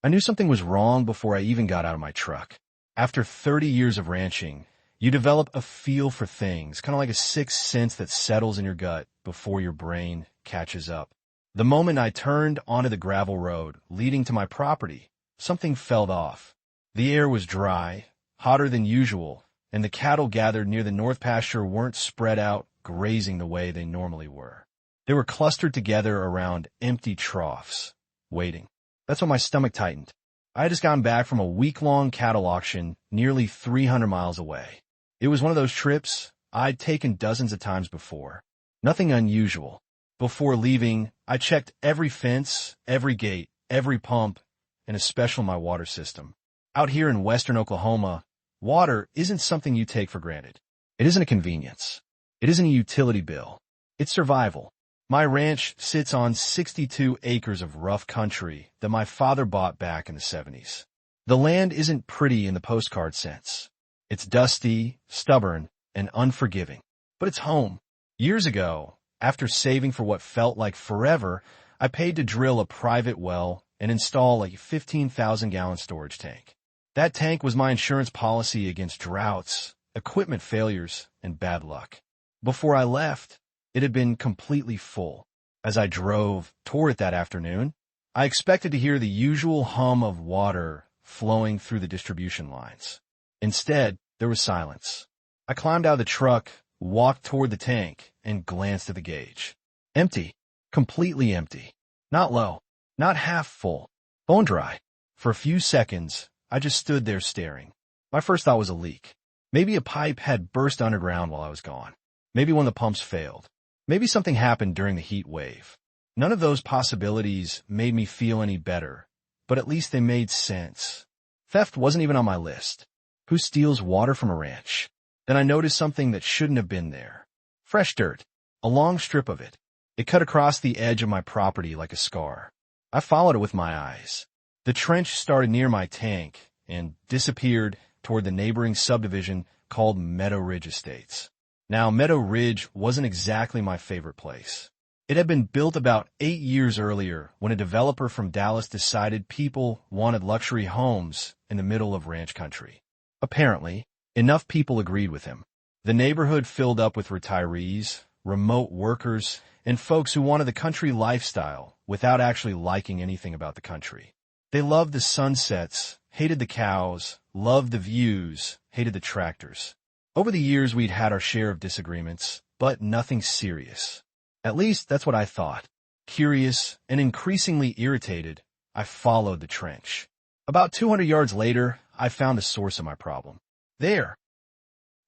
I knew something was wrong before I even got out of my truck. After 30 years of ranching, you develop a feel for things, kind of like a sixth sense that settles in your gut before your brain catches up. The moment I turned onto the gravel road leading to my property, something felt off. The air was dry, hotter than usual, and the cattle gathered near the north pasture weren't spread out grazing the way they normally were. They were clustered together around empty troughs, waiting. That's when my stomach tightened. I had just gotten back from a week-long cattle auction nearly 300 miles away. It was one of those trips I'd taken dozens of times before. Nothing unusual. Before leaving, I checked every fence, every gate, every pump, and especially my water system. Out here in western Oklahoma, water isn't something you take for granted. It isn't a convenience. It isn't a utility bill. It's survival. My ranch sits on 62 acres of rough country that my father bought back in the 70s. The land isn't pretty in the postcard sense. It's dusty, stubborn, and unforgiving. But it's home. Years ago, after saving for what felt like forever, I paid to drill a private well and install a 15,000-gallon storage tank. That tank was my insurance policy against droughts, equipment failures, and bad luck. Before I left, it had been completely full. As I drove toward it that afternoon, I expected to hear the usual hum of water flowing through the distribution lines. Instead, there was silence. I climbed out of the truck, walked toward the tank, and glanced at the gauge. Empty. Completely empty. Not low. Not half full. Bone dry. For a few seconds, I just stood there staring. My first thought was a leak. Maybe a pipe had burst underground while I was gone. Maybe one of the pumps failed. Maybe something happened during the heat wave. None of those possibilities made me feel any better, but at least they made sense. Theft wasn't even on my list. Who steals water from a ranch? Then I noticed something that shouldn't have been there. Fresh dirt. A long strip of it. It cut across the edge of my property like a scar. I followed it with my eyes. The trench started near my tank and disappeared toward the neighboring subdivision called Meadow Ridge Estates. Now, Meadow Ridge wasn't exactly my favorite place. It had been built about 8 years earlier when a developer from Dallas decided people wanted luxury homes in the middle of ranch country. Apparently, enough people agreed with him. The neighborhood filled up with retirees, remote workers, and folks who wanted the country lifestyle without actually liking anything about the country. They loved the sunsets, hated the cows, loved the views, hated the tractors. Over the years, we'd had our share of disagreements, but nothing serious. At least that's what I thought. Curious and increasingly irritated, I followed the trench. About 200 yards later, I found the source of my problem. There,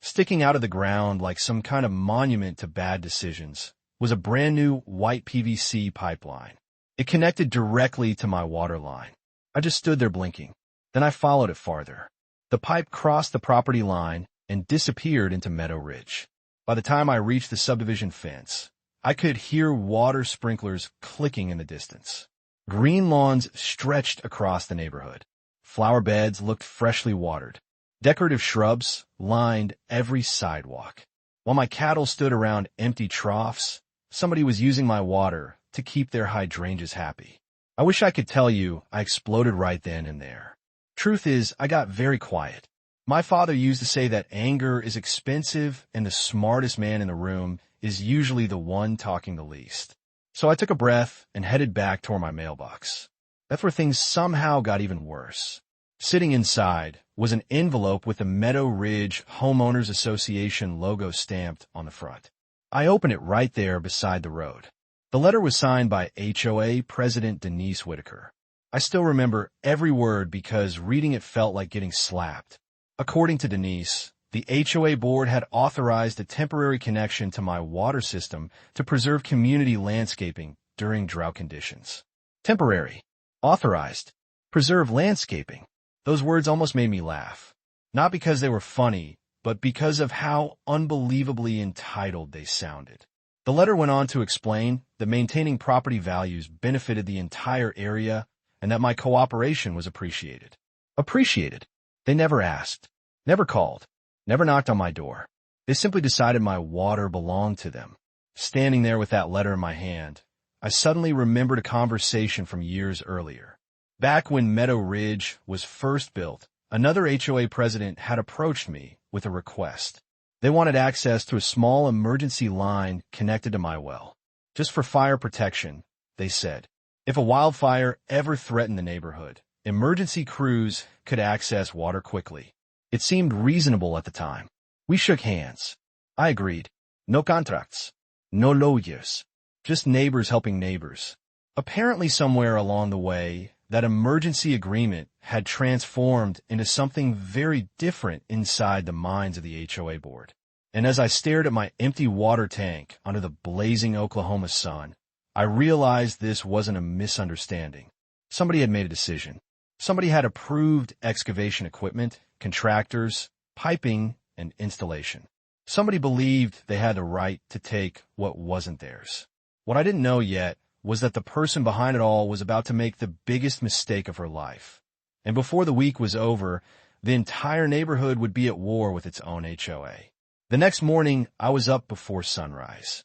sticking out of the ground like some kind of monument to bad decisions, was a brand new white PVC pipeline. It connected directly to my water line. I just stood there blinking. Then I followed it farther. The pipe crossed the property line and disappeared into Meadow Ridge. By the time I reached the subdivision fence, I could hear water sprinklers clicking in the distance. Green lawns stretched across the neighborhood. Flower beds looked freshly watered. Decorative shrubs lined every sidewalk. While my cattle stood around empty troughs, somebody was using my water to keep their hydrangeas happy. I wish I could tell you I exploded right then and there. Truth is, I got very quiet. My father used to say that anger is expensive and the smartest man in the room is usually the one talking the least. So I took a breath and headed back toward my mailbox. That's where things somehow got even worse. Sitting inside was an envelope with the Meadow Ridge Homeowners Association logo stamped on the front. I opened it right there beside the road. The letter was signed by HOA President Denise Whitaker. I still remember every word because reading it felt like getting slapped. According to Denise, the HOA board had authorized a temporary connection to my water system to preserve community landscaping during drought conditions. Temporary. Authorized. Preserve landscaping. Those words almost made me laugh. Not because they were funny, but because of how unbelievably entitled they sounded. The letter went on to explain that maintaining property values benefited the entire area and that my cooperation was appreciated. Appreciated. They never asked, never called, never knocked on my door. They simply decided my water belonged to them. Standing there with that letter in my hand, I suddenly remembered a conversation from years earlier. Back when Meadow Ridge was first built, another HOA president had approached me with a request. They wanted access to a small emergency line connected to my well. Just for fire protection, they said. If a wildfire ever threatened the neighborhood, emergency crews could access water quickly. It seemed reasonable at the time. We shook hands. I agreed. No contracts. No lawyers. Just neighbors helping neighbors. Apparently somewhere along the way, that emergency agreement had transformed into something very different inside the minds of the HOA board. And as I stared at my empty water tank under the blazing Oklahoma sun, I realized this wasn't a misunderstanding. Somebody had made a decision. Somebody had approved excavation equipment, contractors, piping, and installation. Somebody believed they had the right to take what wasn't theirs. What I didn't know yet was that the person behind it all was about to make the biggest mistake of her life. And before the week was over, the entire neighborhood would be at war with its own HOA. The next morning, I was up before sunrise,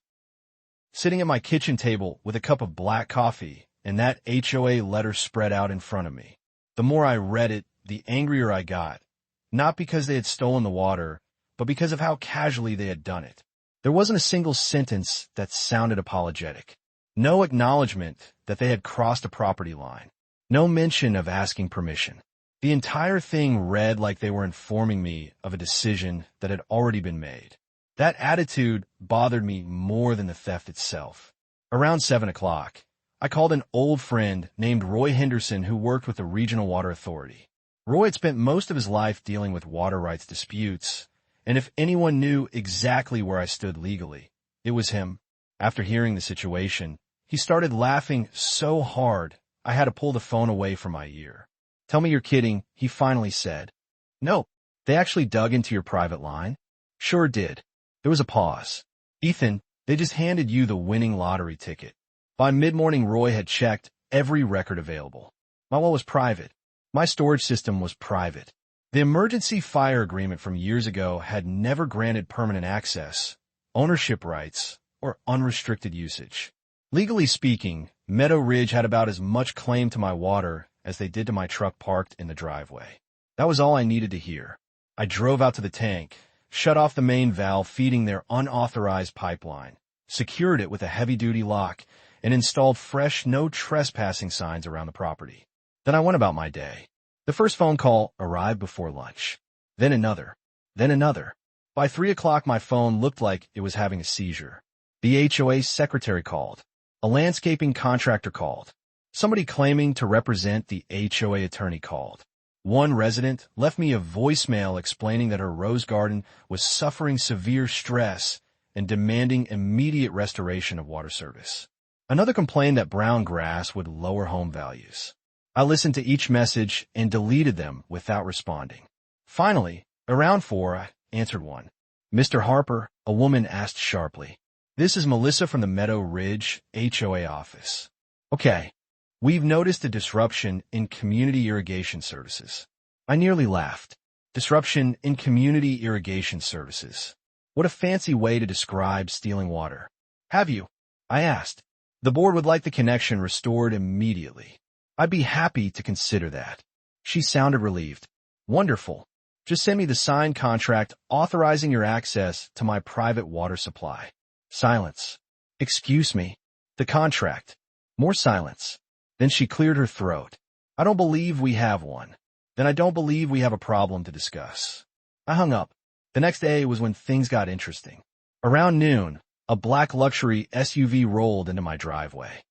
sitting at my kitchen table with a cup of black coffee and that HOA letter spread out in front of me. The more I read it, the angrier I got, not because they had stolen the water, but because of how casually they had done it. There wasn't a single sentence that sounded apologetic. No acknowledgement that they had crossed a property line. No mention of asking permission. The entire thing read like they were informing me of a decision that had already been made. That attitude bothered me more than the theft itself. Around 7 o'clock, I called an old friend named Roy Henderson who worked with the Regional Water Authority. Roy had spent most of his life dealing with water rights disputes, and if anyone knew exactly where I stood legally, it was him. After hearing the situation, he started laughing so hard I had to pull the phone away from my ear. "Tell me you're kidding," he finally said. "No, they actually dug into your private line?" "Sure did." There was a pause. "Ethan, they just handed you the winning lottery ticket." By mid-morning, Roy had checked every record available. My well was private. My storage system was private. The emergency fire agreement from years ago had never granted permanent access, ownership rights, or unrestricted usage. Legally speaking, Meadow Ridge had about as much claim to my water as they did to my truck parked in the driveway. That was all I needed to hear. I drove out to the tank, shut off the main valve feeding their unauthorized pipeline, secured it with a heavy-duty lock, and installed fresh no trespassing signs around the property. Then I went about my day. The first phone call arrived before lunch. Then another. Then another. By 3 o'clock, my phone looked like it was having a seizure. The HOA secretary called. A landscaping contractor called. Somebody claiming to represent the HOA attorney called. One resident left me a voicemail explaining that her rose garden was suffering severe stress and demanding immediate restoration of water service. Another complained that brown grass would lower home values. I listened to each message and deleted them without responding. Finally, around 4, I answered one. "Mr. Harper," a woman asked sharply. "This is Melissa from the Meadow Ridge HOA office." "Okay. We've noticed a disruption in community irrigation services." I nearly laughed. Disruption in community irrigation services. What a fancy way to describe stealing water. "Have you?" I asked. "The board would like the connection restored immediately." "I'd be happy to consider that." She sounded relieved. "Wonderful. Just send me the signed contract authorizing your access to my private water supply." Silence. "Excuse me. The contract." More silence. Then she cleared her throat. "I don't believe we have one." "Then I don't believe we have a problem to discuss." I hung up. The next day was when things got interesting. Around noon, a black luxury SUV rolled into my driveway.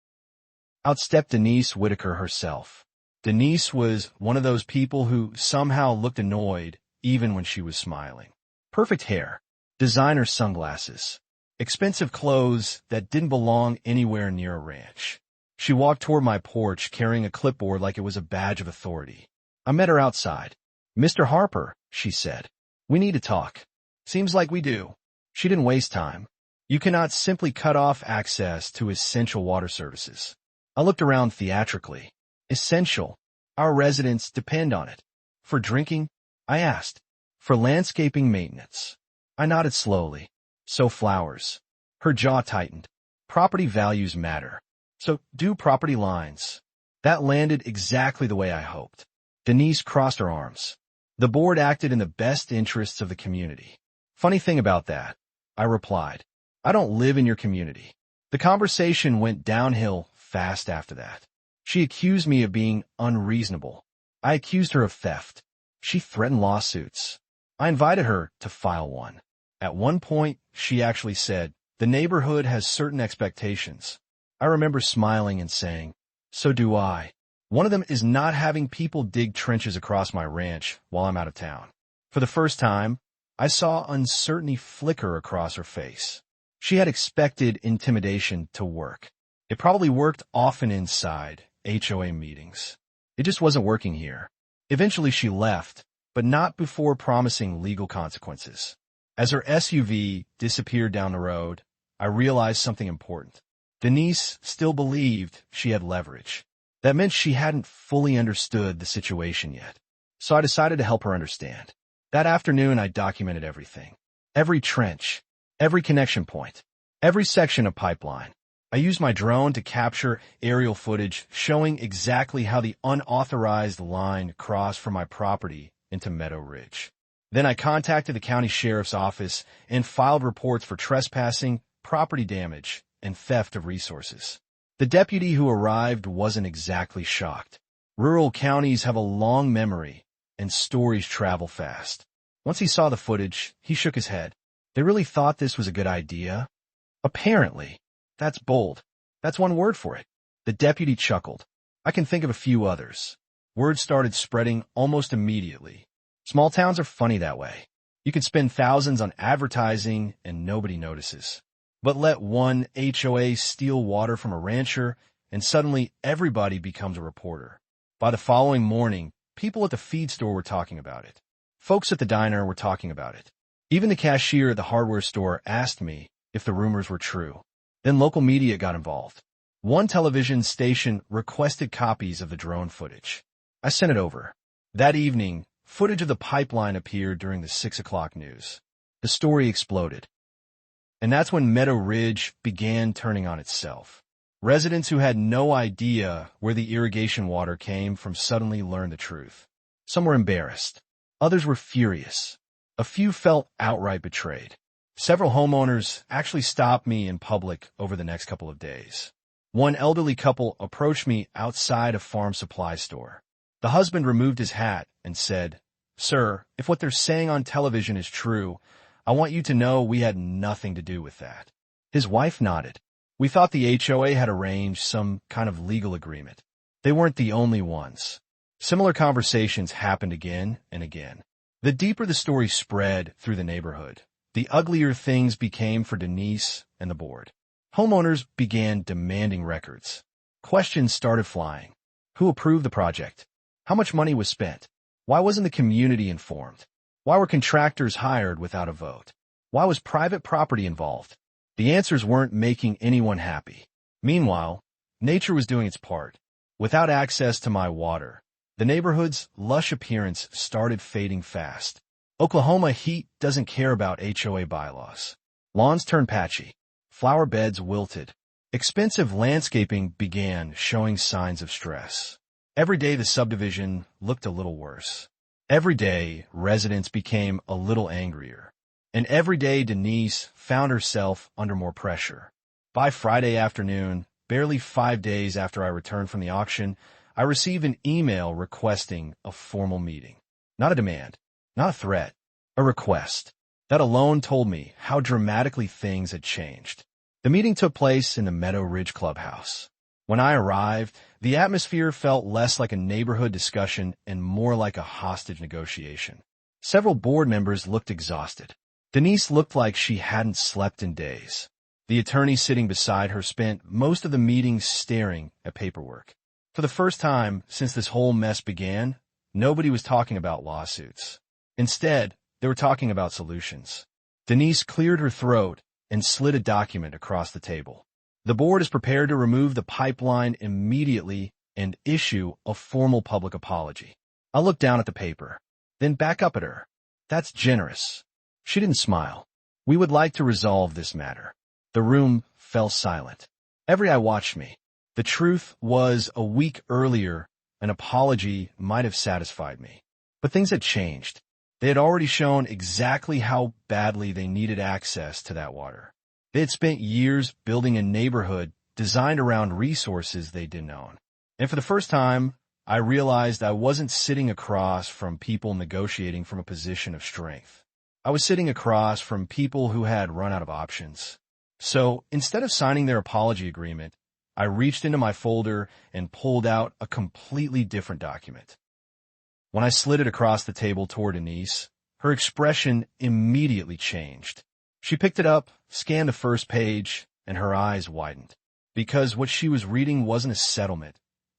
Out stepped Denise Whitaker herself. Denise was one of those people who somehow looked annoyed even when she was smiling. Perfect hair, designer sunglasses, expensive clothes that didn't belong anywhere near a ranch. She walked toward my porch carrying a clipboard like it was a badge of authority. I met her outside. "Mr. Harper," she said. "We need to talk." "Seems like we do." She didn't waste time. "You cannot simply cut off access to essential water services." I looked around theatrically. "Essential. Our residents depend on it." "For drinking?" I asked. "For landscaping maintenance." I nodded slowly. "So flowers." Her jaw tightened. "Property values matter. So do property lines." That landed exactly the way I hoped. Denise crossed her arms. The board acted in the best interests of the community. Funny thing about that, I replied. I don't live in your community. The conversation went downhill fast after that. She accused me of being unreasonable. I accused her of theft. She threatened lawsuits. I invited her to file one. At one point, she actually said, "The neighborhood has certain expectations." I remember smiling and saying, "So do I." One of them is not having people dig trenches across my ranch while I'm out of town. For the first time, I saw uncertainty flicker across her face. She had expected intimidation to work. It probably worked often inside HOA meetings. It just wasn't working here. Eventually she left, but not before promising legal consequences. As her SUV disappeared down the road, I realized something important. Denise still believed she had leverage. That meant she hadn't fully understood the situation yet. So I decided to help her understand. That afternoon, I documented everything. Every trench, every connection point, every section of pipeline. I used my drone to capture aerial footage showing exactly how the unauthorized line crossed from my property into Meadow Ridge. Then I contacted the county sheriff's office and filed reports for trespassing, property damage, and theft of resources. The deputy who arrived wasn't exactly shocked. Rural counties have a long memory, and stories travel fast. Once he saw the footage, he shook his head. They really thought this was a good idea? Apparently. That's bold. That's one word for it. The deputy chuckled. I can think of a few others. Word started spreading almost immediately. Small towns are funny that way. You can spend thousands on advertising and nobody notices. But let one HOA steal water from a rancher, and suddenly everybody becomes a reporter. By the following morning, people at the feed store were talking about it. Folks at the diner were talking about it. Even the cashier at the hardware store asked me if the rumors were true. Then local media got involved. One television station requested copies of the drone footage. I sent it over. That evening, footage of the pipeline appeared during the 6 o'clock news. The story exploded. And that's when Meadow Ridge began turning on itself. Residents who had no idea where the irrigation water came from suddenly learned the truth. Some were embarrassed. Others were furious. A few felt outright betrayed. Several homeowners actually stopped me in public over the next couple of days. One elderly couple approached me outside a farm supply store. The husband removed his hat and said, "Sir, if what they're saying on television is true, I want you to know we had nothing to do with that." His wife nodded. We thought the HOA had arranged some kind of legal agreement. They weren't the only ones. Similar conversations happened again and again. The deeper the story spread through the neighborhood, the uglier things became for Denise and the board. Homeowners began demanding records. Questions started flying. Who approved the project? How much money was spent? Why wasn't the community informed? Why were contractors hired without a vote? Why was private property involved? The answers weren't making anyone happy. Meanwhile, nature was doing its part. Without access to my water, the neighborhood's lush appearance started fading fast. Oklahoma heat doesn't care about HOA bylaws. Lawns turned patchy. Flower beds wilted. Expensive landscaping began showing signs of stress. Every day the subdivision looked a little worse. Every day residents became a little angrier. And every day Denise found herself under more pressure. By Friday afternoon, barely 5 days after I returned from the auction, I received an email requesting a formal meeting. Not a demand. Not a threat, a request. That alone told me how dramatically things had changed. The meeting took place in the Meadow Ridge clubhouse. When I arrived, the atmosphere felt less like a neighborhood discussion and more like a hostage negotiation. Several board members looked exhausted. Denise looked like she hadn't slept in days. The attorney sitting beside her spent most of the meeting staring at paperwork. For the first time since this whole mess began, nobody was talking about lawsuits. Instead, they were talking about solutions. Denise cleared her throat and slid a document across the table. The board is prepared to remove the pipeline immediately and issue a formal public apology. I looked down at the paper, then back up at her. That's generous. She didn't smile. We would like to resolve this matter. The room fell silent. Every eye watched me. The truth was, a week earlier, an apology might have satisfied me. But things had changed. They had already shown exactly how badly they needed access to that water. They had spent years building a neighborhood designed around resources they didn't own. And for the first time, I realized I wasn't sitting across from people negotiating from a position of strength. I was sitting across from people who had run out of options. So instead of signing their apology agreement, I reached into my folder and pulled out a completely different document. When I slid it across the table toward Denise, her expression immediately changed. She picked it up, scanned the first page, and her eyes widened. Because what she was reading wasn't a settlement.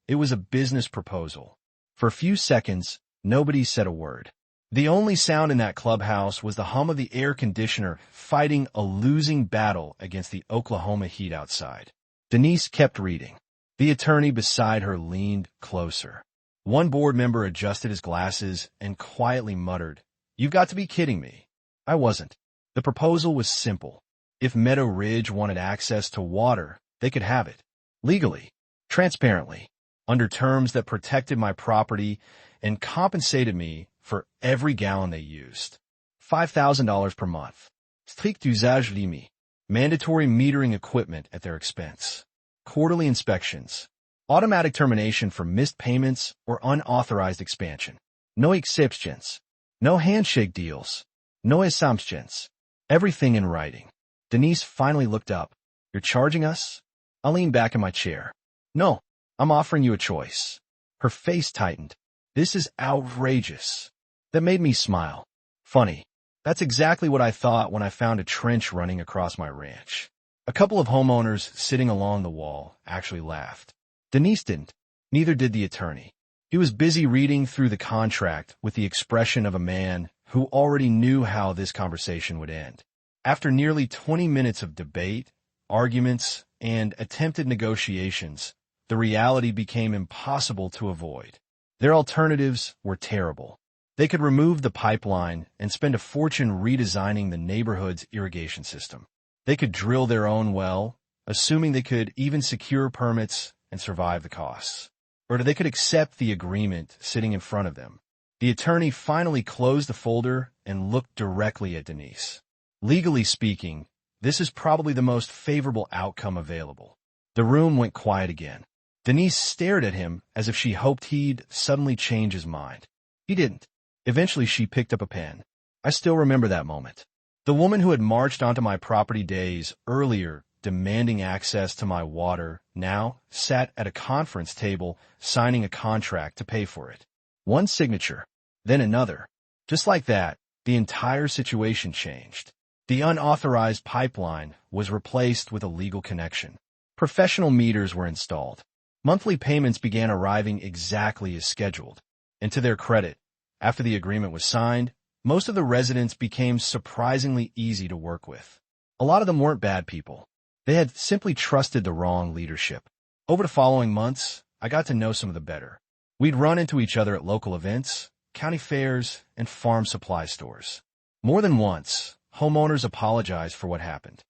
It was a business proposal. For a few seconds, nobody said a word. The only sound in that clubhouse was the hum of the air conditioner fighting a losing battle against the Oklahoma heat outside. Denise kept reading. The attorney beside her leaned closer. One board member adjusted his glasses and quietly muttered, "You've got to be kidding me." I wasn't. The proposal was simple. If Meadow Ridge wanted access to water, they could have it. Legally, transparently, under terms that protected my property and compensated me for every gallon they used. $5,000 per month. Strict usage limit. Mandatory metering equipment at their expense. Quarterly inspections. Automatic termination for missed payments or unauthorized expansion. No exceptions. No handshake deals. No assumptions. Everything in writing. Denise finally looked up. "You're charging us?" I leaned back in my chair. "No, I'm offering you a choice." Her face tightened. "This is outrageous." That made me smile. Funny. That's exactly what I thought when I found a trench running across my ranch. A couple of homeowners sitting along the wall actually laughed. Denise didn't. Neither did the attorney. He was busy reading through the contract with the expression of a man who already knew how this conversation would end. After nearly 20 minutes of debate, arguments, and attempted negotiations, the reality became impossible to avoid. Their alternatives were terrible. They could remove the pipeline and spend a fortune redesigning the neighborhood's irrigation system. They could drill their own well, assuming they could even secure permits and survive the costs. Or they could accept the agreement sitting in front of them. The attorney finally closed the folder and looked directly at Denise. Legally speaking, this is probably the most favorable outcome available. The room went quiet again. Denise stared at him as if she hoped he'd suddenly change his mind. He didn't. Eventually she picked up a pen. I still remember that moment. The woman who had marched onto my property days earlier demanding access to my water now sat at a conference table signing a contract to pay for it. One signature, then another. Just like that, the entire situation changed. The unauthorized pipeline was replaced with a legal connection. Professional meters were installed. Monthly payments began arriving exactly as scheduled. And to their credit, after the agreement was signed, most of the residents became surprisingly easy to work with. A lot of them weren't bad people. They had simply trusted the wrong leadership. Over the following months, I got to know some of them better. We'd run into each other at local events, county fairs, and farm supply stores. More than once, homeowners apologized for what happened,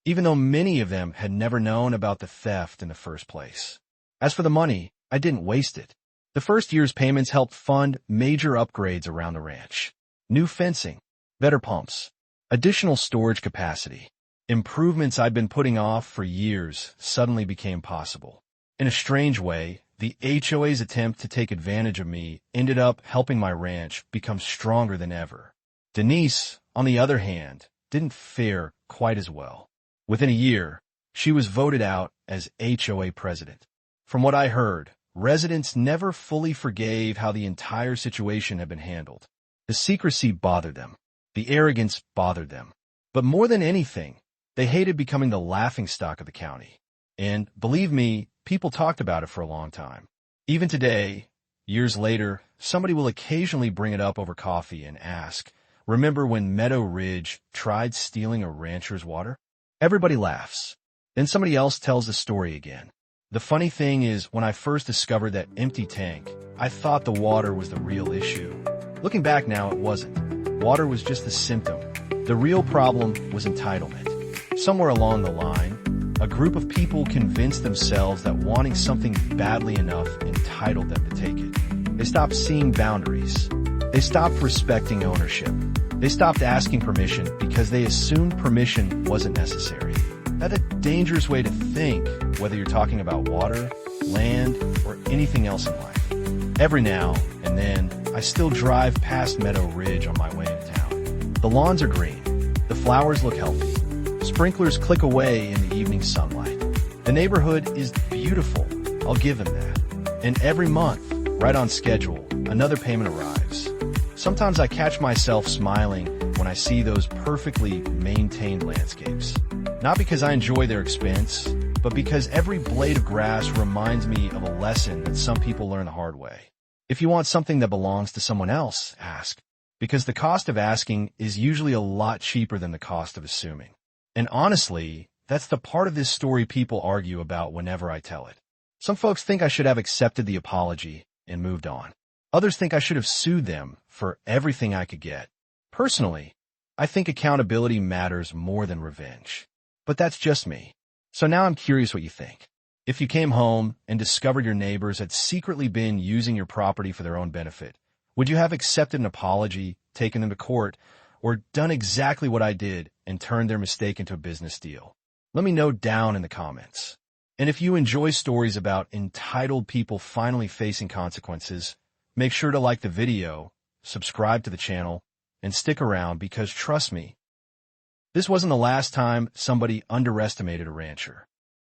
even though many of them had never known about the theft in the first place. As for the money, I didn't waste it. The first year's payments helped fund major upgrades around the ranch. New fencing, better pumps, additional storage capacity. Improvements I'd been putting off for years suddenly became possible. In a strange way, the HOA's attempt to take advantage of me ended up helping my ranch become stronger than ever. Denise, on the other hand, didn't fare quite as well. Within a year, she was voted out as HOA president. From what I heard, residents never fully forgave how the entire situation had been handled. The secrecy bothered them. The arrogance bothered them. But more than anything, they hated becoming the laughingstock of the county. And, believe me, people talked about it for a long time. Even today, years later, somebody will occasionally bring it up over coffee and ask, "Remember when Meadow Ridge tried stealing a rancher's water?" Everybody laughs. Then somebody else tells the story again. The funny thing is, when I first discovered that empty tank, I thought the water was the real issue. Looking back now, it wasn't. Water was just the symptom. The real problem was entitlement. Somewhere along the line, A group of people convinced themselves that wanting something badly enough entitled them to take it. They stopped seeing boundaries. They stopped respecting ownership. They stopped asking permission because they assumed permission wasn't necessary. That's a dangerous way to think, whether you're talking about water, land, or anything else in life. Every now and then, I still drive past Meadow Ridge on my way into town. The lawns are green. The flowers look healthy. Sprinklers click away in the evening sunlight. The neighborhood is beautiful, I'll give them that. And every month, right on schedule, another payment arrives. Sometimes I catch myself smiling when I see those perfectly maintained landscapes. Not because I enjoy their expense, but because every blade of grass reminds me of a lesson that some people learn the hard way. If you want something that belongs to someone else, ask. Because the cost of asking is usually a lot cheaper than the cost of assuming. And honestly, that's the part of this story people argue about whenever I tell it. Some folks think I should have accepted the apology and moved on. Others think I should have sued them for everything I could get. Personally, I think accountability matters more than revenge. But that's just me. So now I'm curious what you think. If you came home and discovered your neighbors had secretly been using your property for their own benefit, would you have accepted an apology, taken them to court, or done exactly what I did and turned their mistake into a business deal? Let me know down in the comments. And if you enjoy stories about entitled people finally facing consequences, make sure to like the video, subscribe to the channel, and stick around because trust me, this wasn't the last time somebody underestimated a rancher.